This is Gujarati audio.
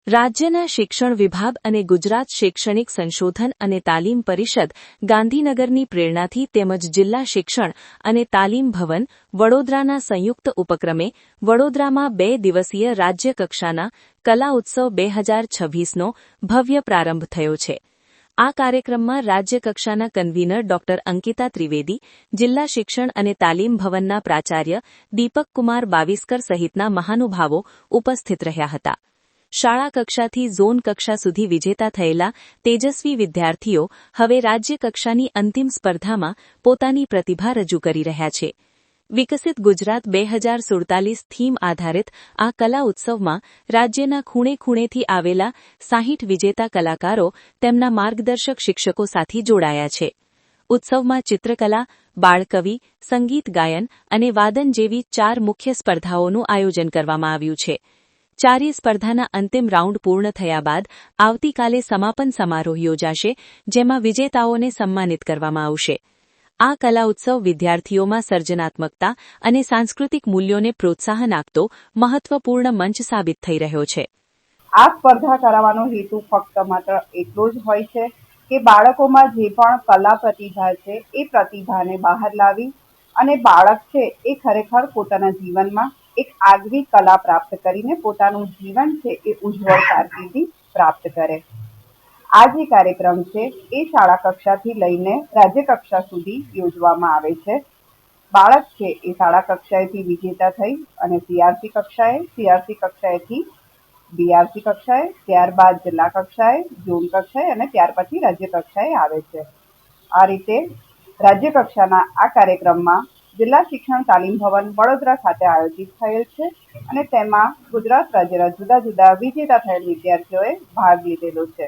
રાજ્યના શિક્ષણ વિભાગ અને ગુજરાત શૈક્ષણિક સંશોધન અને તાલીમ પરિષદ ગાંધીનગરની પ્રેરણાથી તેમજ જિલ્લા શિક્ષણ અને તાલીમ ભવન વડોદરાના સંયુક્ત ઉપક્રમે વડોદરામાં 2 દિવસીય રાજ્યકક્ષાના કલા ઉત્સવ 2026નો ભવ્ય પ્રારંભ થયો છે। આ કાર્યક્રમમાં રાજ્યકક્ષાના કન્વીનર ડોક્ટર અંકિતા ત્રિવેદી, જિલ્લા શિક્ષણ અને તાલીમ ભવનના પ્રાચાર્ય દીપક કુમાર બાવિસ્કર સહિતના મહાનુભાવો ઉપસ્થિત રહ્યા હતા। શાળા કક્ષાથી ઝોન કક્ષા સુધી વિજેતા થયેલા તેજસ્વી વિદ્યાર્થીઓ હવે રાજ્ય કક્ષાની અંતિમ સ્પર્ધામાં પોતાની પ્રતિભા રજૂ કરી રહ્યા છે। વિકસિત ગુજરાત 2047 થીમ આધારિત આ કલા ઉત્સવમાં રાજ્યના ખૂણે ખૂણેથી આવેલા 60 વિજેતા કલાકારો તેમના માર્ગદર્શક શિક્ષકો સાથે જોડાયા છે। ઉત્સવમાં ચિત્રકલા, બાળકવિ, સંગીત ગાયન અને વાદન જેવી 4 મુખ્ય સ્પર્ધાઓનું આયોજન કરવામાં આવ્યું છે। ચારેય સ્પર્ધાના અંતિમ રાઉન્ડ પૂર્ણ થયા બાદ આવતીકાલે સમાપન સમારોહ યોજાશે, જેમાં વિજેતાઓને સન્માનિત કરવામાં આવશે। આ કલા ઉત્સવ વિદ્યાર્થીઓમાં સર્જનાત્મકતા અને સાંસ્કૃતિક મૂલ્યોને પ્રોત્સાહન આપતો મહત્વપૂર્ણ મંચ સાબિત થઈ રહ્યો છે। આ સ્પર્ધા કરાવવાનો હેતુ ફક્ત માત્ર એટલો જ હોય છે કે બાળકોમાં જે પણ કલા પ્રતિભા છે એ પ્રતિભાને બહાર લાવી અને બાળક છે એ ખરેખર પોતાના જીવનમાં એક આગવી કલા પ્રાપ્ત કરીને પોતાનું જીવન છે એ ઉજ્જવળ કારકિર્દી પ્રાપ્ત કરે। આ જે કાર્યક્રમ છે એ શાળા કક્ષાથી લઈને રાજ્ય કક્ષા સુધી યોજવામાં આવે છે। બાળક છે એ શાળા કક્ષાએથી વિજેતા થઈ અને સીઆરસી કક્ષાએથી બીઆરસી કક્ષાએ, ત્યારબાદ જિલ્લા કક્ષાએ, ઝોન કક્ષાએ અને ત્યાર પછી રાજ્ય કક્ષાએ આવે છે। આ રીતે રાજ્ય કક્ષાના આ કાર્યક્રમમાં જિલ્લા શિક્ષણ તાલીમ ભવન વડોદરા ખાતે આયોજિત થયેલ છે અને તેમાં ગુજરાત રાજ્યના જુદા જુદા વિજેતા થયેલ વિદ્યાર્થીઓએ ભાગ લીધેલો છે।